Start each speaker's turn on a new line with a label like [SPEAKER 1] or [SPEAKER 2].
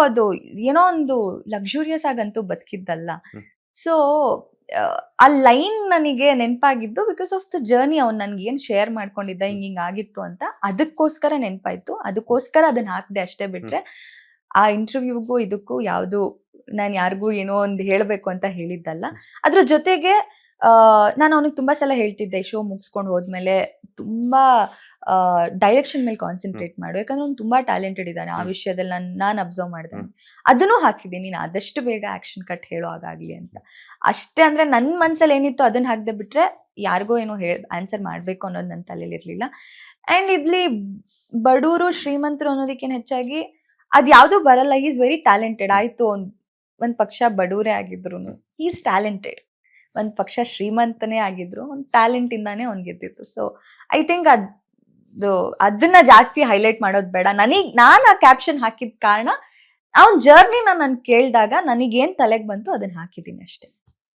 [SPEAKER 1] ಅದು ಏನೋ ಒಂದು ಲಕ್ಸುರಿಯಸ್ ಆಗಂತೂ ಬದುಕಿದ್ದಲ್ಲ. ಸೊ ಆ ಲೈನ್ ನನಗೆ ನೆನಪಾಗಿದ್ದು ಬಿಕಾಸ್ ಆಫ್ ದ ಜರ್ನಿ. ಅವ್ನು ನನ್ಗೆ ಏನ್ ಶೇರ್ ಮಾಡ್ಕೊಂಡಿದ್ದ, ಹಿಂಗ್ ಆಗಿತ್ತು ಅಂತ, ಅದಕ್ಕೋಸ್ಕರ ನೆನಪಾಯ್ತು. ಅದಕ್ಕೋಸ್ಕರ ಅದನ್ನ ಹಾಕ್ದೆ ಅಷ್ಟೇ ಬಿಟ್ರೆ ಆ ಇಂಟರ್ವ್ಯೂಗೂ ಇದಕ್ಕೂ ಯಾವ್ದು ನಾನು ಯಾರಿಗೂ ಏನೋ ಒಂದು ಹೇಳ್ಬೇಕು ಅಂತ ಹೇಳಿದ್ದಲ್ಲ. ಅದ್ರ ಜೊತೆಗೆ ನಾನು ಅವನಿಗೆ ತುಂಬಾ ಸಲ ಹೇಳ್ತಿದ್ದೆ, ಶೋ ಮುಗಿಸ್ಕೊಂಡು ಹೋದ್ಮೇಲೆ ತುಂಬಾ ಡೈರೆಕ್ಷನ್ ಮೇಲೆ ಕಾನ್ಸಂಟ್ರೇಟ್ ಮಾಡು, ಯಾಕಂದ್ರೆ ಅವ್ನು ತುಂಬಾ ಟ್ಯಾಲೆಂಟೆಡ್ ಇದ್ದಾನೆ ಆ ವಿಷಯದಲ್ಲಿ. ನಾನು ಅಬ್ಸರ್ವ್ ಮಾಡಿದೆ, ಅದನ್ನು ಹಾಕಿದ್ದೀನಿ. ನೀನು ಆದಷ್ಟು ಬೇಗ ಆಕ್ಷನ್ ಕಟ್ ಹೇಳೋ ಹಾಗಾಗ್ಲಿ ಅಂತ ಅಷ್ಟೇ. ಅಂದ್ರೆ ನನ್ ಮನ್ಸಲ್ಲಿ ಏನಿತ್ತು ಅದನ್ನ ಹಾಕ್ದೆ ಬಿಟ್ರೆ ಯಾರಿಗೋ ಏನೋ ಆನ್ಸರ್ ಮಾಡ್ಬೇಕು ಅನ್ನೋದು ನನ್ನ ತಲೆಯಲ್ಲಿ ಇರ್ಲಿಲ್ಲ. ಅಂಡ್ ಇದ್ಲಿ ಬಡವರು ಶ್ರೀಮಂತರು ಅನ್ನೋದಕ್ಕಿಂತ ಹೆಚ್ಚಾಗಿ ಅದ್ ಯಾವ್ದು ಬರಲ್ಲ. Is very talented. ಆಯ್ತು, ಒಂದ್ ಪಕ್ಷ ಬಡವರೇ ಆಗಿದ್ರು, ಈಸ್ ಟ್ಯಾಲೆಂಟೆಡ್. ಒಂದ್ ಪಕ್ಷ ಶ್ರೀಮಂತನೇ ಆಗಿದ್ರು, ಒಂದ್ ಟ್ಯಾಲೆಂಟ್ ಇಂದಾನೇ ಅವ್ನ್ ಗೆದ್ದಿತ್ತು. ಸೊ ಐ ಥಿಂಕ್ ಅದನ್ನ ಜಾಸ್ತಿ ಹೈಲೈಟ್ ಮಾಡೋದು ಬೇಡ. ನಾನು ಆ ಕ್ಯಾಪ್ಷನ್ ಹಾಕಿದ ಕಾರಣ ಅವ್ನ್ ಜರ್ನಿನ ನಾನು ಕೇಳಿದಾಗ ನನಗೇನ್ ತಲೆಗೆ ಬಂತು ಅದನ್ನ ಹಾಕಿದ್ದೀನಿ ಅಷ್ಟೇ.